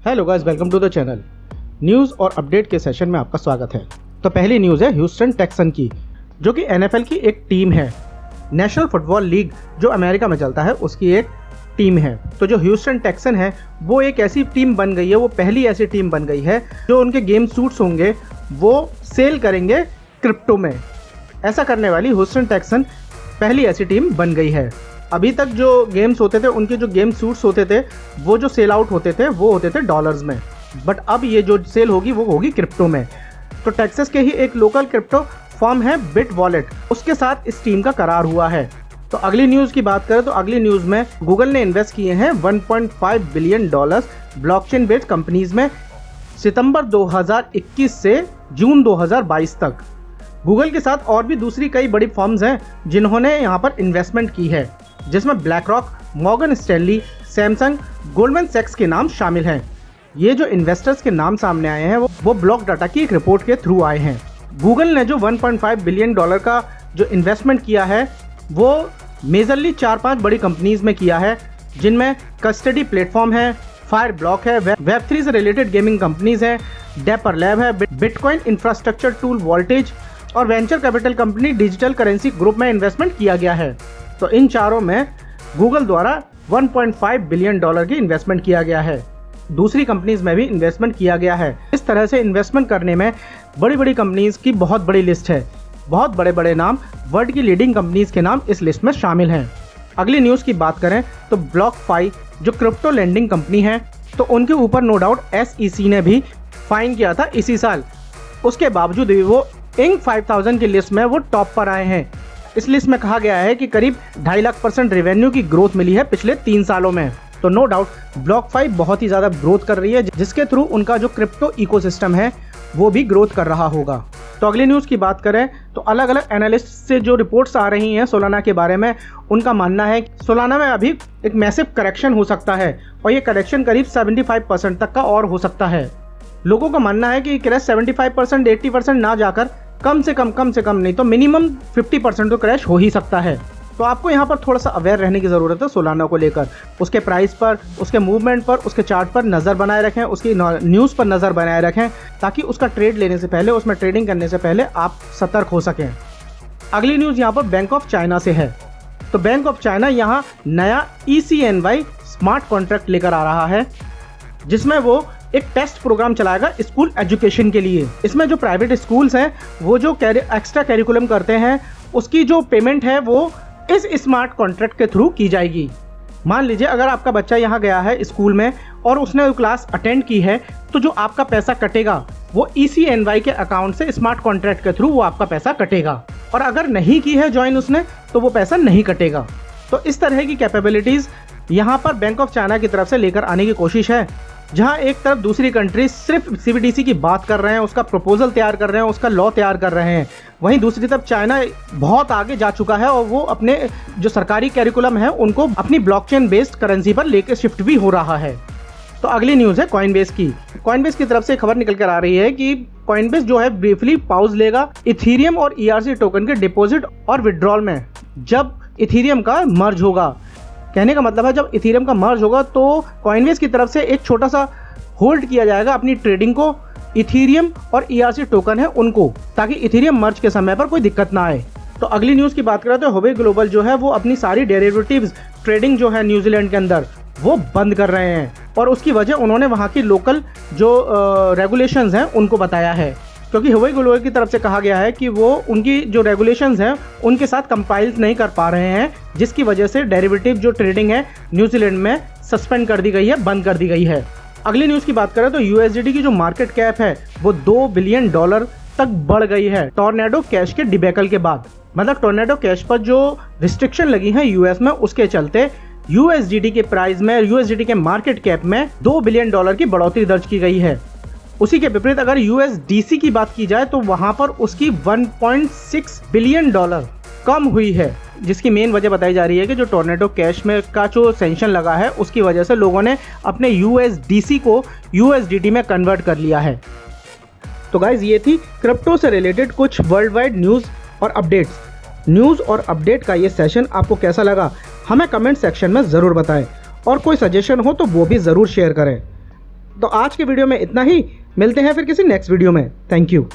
Hello guys, welcome to the channel. News और update के session में आपका स्वागत है। तो पहली न्यूज़ है ह्यूस्टन टेक्सन की, जो कि एनएफएल की एक टीम है। नेशनल फुटबॉल लीग जो अमेरिका में चलता है उसकी एक टीम है। तो जो ह्यूस्टन टेक्सन है वो एक ऐसी टीम बन गई है, वो पहली ऐसी टीम बन गई है जो उनके गेम सूट्स होंगे वो सेल करेंगे क्रिप्टो में। ऐसा करने वाली ह्यूस्टन टेक्सन पहली ऐसी टीम बन गई है। अभी तक जो गेम्स होते थे, उनके जो गेम सूट्स होते थे, वो जो सेल आउट होते थे वो होते थे डॉलर्स में, बट अब ये जो सेल होगी वो होगी क्रिप्टो में। तो टेक्सास के ही एक लोकल क्रिप्टो फर्म है बिट वॉलेट, उसके साथ इस टीम का करार हुआ है। तो अगली न्यूज़ की बात करें तो अगली न्यूज़ में गूगल ने इन्वेस्ट किए हैं $1.5 बिलियन ब्लॉकचेन बेस्ड कंपनीज में सितंबर 2021 से जून 2022 तक। गूगल के साथ और भी दूसरी कई बड़ी फर्म्स हैं जिन्होंने यहाँ पर इन्वेस्टमेंट की है, जिसमें BlackRock, Morgan Stanley, Samsung, Goldman सैक्स के नाम शामिल हैं। ये जो इन्वेस्टर्स के नाम सामने आए हैं वो ब्लॉक डाटा की एक रिपोर्ट के थ्रू आए हैं। गूगल ने जो $1.5 बिलियन का जो इन्वेस्टमेंट किया है वो मेजरली 4-5 बड़ी कंपनीज में किया है, जिनमें कस्टडी प्लेटफॉर्म है, फायर ब्लॉक है, वेब3 से रिलेटेड गेमिंग कंपनीज हैं, डेपर लैब है, बिटकॉइन इंफ्रास्ट्रक्चर टूल वोल्टेज और venture capital company digital currency group में इन्वेस्टमेंट किया गया है। तो इन चारों में गूगल द्वारा $1.5 बिलियन की इन्वेस्टमेंट किया गया है। दूसरी कंपनीज में भी इन्वेस्टमेंट किया गया है। इस तरह से इन्वेस्टमेंट करने में बड़ी बड़ी कंपनीज की बहुत बड़ी लिस्ट है। बहुत बड़े बड़े नाम, वर्ल्ड की लीडिंग कंपनीज के नाम इस लिस्ट में शामिल हैं। अगली न्यूज़ की बात करें तो BlockFi जो क्रिप्टो लेंडिंग कंपनी है, तो उनके ऊपर नो डाउट SEC ने भी फाइन किया था इसी साल। उसके बावजूद भी वो इंक 5000 की लिस्ट में वो टॉप पर आए हैं। इस लिस्ट में कहा गया है कि करीब 2.5 लाख% रेवेन्यू की ग्रोथ मिली है पिछले 3 सालों में। तो नो डाउट BlockFi बहुत ही ज़्यादा ग्रोथ कर रही है, जिसके थ्रू उनका जो क्रिप्टो इकोसिस्टम है वो भी ग्रोथ कर रहा होगा। तो अगली न्यूज़ की बात करें तो अलग अलग एनालिस्ट से जो रिपोर्ट्स आ रही हैं सोलाना के बारे में, उनका मानना है कि सोलाना में अभी एक मैसिव करेक्शन हो सकता है और ये करेक्शन करीब 75% तक का और हो सकता है। लोगों का मानना है कि क्रैश 75%, 80% ना जाकर कम से कम नहीं तो मिनिमम 50% तो क्रैश हो ही सकता है। तो आपको यहाँ पर थोड़ा सा अवेयर रहने की ज़रूरत है सोलाना को लेकर। उसके प्राइस पर, उसके मूवमेंट पर, उसके चार्ट पर नज़र बनाए रखें, उसकी न्यूज़ पर नज़र बनाए रखें, ताकि उसका ट्रेड लेने से पहले, उसमें ट्रेडिंग करने से पहले आप सतर्क हो सकें। अगली न्यूज़ यहाँ पर बैंक ऑफ चाइना से है। तो बैंक ऑफ चाइना यहाँ नया ECNY स्मार्ट कॉन्ट्रैक्ट लेकर आ रहा है, जिसमें वो एक टेस्ट प्रोग्राम चलाएगा स्कूल एजुकेशन के लिए। इसमें जो प्राइवेट स्कूल्स हैं वो जो एक्स्ट्रा कैरिकुलम करते हैं उसकी जो पेमेंट है वो इस स्मार्ट कॉन्ट्रैक्ट के थ्रू की जाएगी। मान लीजिए अगर आपका बच्चा यहाँ गया है स्कूल में और उसने क्लास अटेंड की है, तो जो आपका पैसा कटेगा वो ECNY के अकाउंट से स्मार्ट कॉन्ट्रैक्ट के थ्रू वो आपका पैसा कटेगा, और अगर नहीं की है ज्वाइन उसने तो वो पैसा नहीं कटेगा। तो इस तरह की कैपेबिलिटीज़ यहाँ पर बैंक ऑफ चाइना की तरफ से लेकर आने की कोशिश है, जहां एक तरफ दूसरी कंट्री सिर्फ CBDC की बात कर रहे हैं, उसका प्रपोजल तैयार कर रहे हैं, उसका लॉ तैयार कर रहे हैं, वहीं दूसरी तरफ चाइना बहुत आगे जा चुका है और वो अपने जो सरकारी कैरिकुलम है उनको अपनी ब्लॉकचेन बेस्ड करेंसी पर लेकर शिफ्ट भी हो रहा है। तो अगली न्यूज़ है कॉइनबेस की। कॉइनबेस की तरफ से खबर निकल कर आ रही है कि कॉइनबेस जो है ब्रीफली पाउज लेगा इथीरियम और ERC टोकन के डिपॉजिट और विड्रॉल में, जब इथीरियम का मर्ज होगा। कहने का मतलब है जब इथीरियम का मर्ज होगा तो कॉइनबेस की तरफ से एक छोटा सा होल्ड किया जाएगा अपनी ट्रेडिंग को, इथीरियम और ERC टोकन है उनको, ताकि इथीरियम मर्ज के समय पर कोई दिक्कत ना आए। तो अगली न्यूज़ की बात करें तो हुवेई ग्लोबल जो है वो अपनी सारी डेरिवेटिव्स ट्रेडिंग जो है न्यूजीलैंड के अंदर वो बंद कर रहे हैं, और उसकी वजह उन्होंने वहाँ की लोकल जो रेगुलेशंस हैं उनको बताया है, क्योंकि हुवेई ग्लोबल की तरफ से कहा गया है कि वो उनकी जो रेगुलेशंस हैं उनके साथ कंपाइल्स नहीं कर पा रहे हैं, जिसकी वजह से डेरिवेटिव जो ट्रेडिंग है न्यूजीलैंड में सस्पेंड कर दी गई है, बंद कर दी गई है। अगली न्यूज़ की बात करें तो USDT की जो मार्केट कैप है वो $2 बिलियन तक बढ़ गई है टॉर्नेडो कैश के डिबेकल के बाद। मतलब टॉर्नेडो कैश पर जो रिस्ट्रिक्शन लगी है US में, उसके चलते USDT के प्राइस में, USDT के मार्केट कैप में $2 बिलियन की बढ़ोतरी दर्ज की गई है। उसी के विपरीत अगर USDC की बात की जाए तो वहां पर उसकी $1.6 बिलियन कम हुई है, जिसकी मेन वजह बताई जा रही है कि जो टॉर्नेडो कैश में का जो सेंक्शन लगा है उसकी वजह से लोगों ने अपने USDC को USDT में कन्वर्ट कर लिया है। तो गाइज ये थी क्रिप्टो से रिलेटेड कुछ वर्ल्ड वाइड न्यूज़ और अपडेट्स। न्यूज़ और अपडेट का ये सेशन आपको कैसा लगा हमें कमेंट सेक्शन में ज़रूर बताएं, और कोई सजेशन हो तो वो भी ज़रूर शेयर करें। तो आज के वीडियो में इतना ही, मिलते हैं फिर किसी नेक्स्ट वीडियो में। Thank you.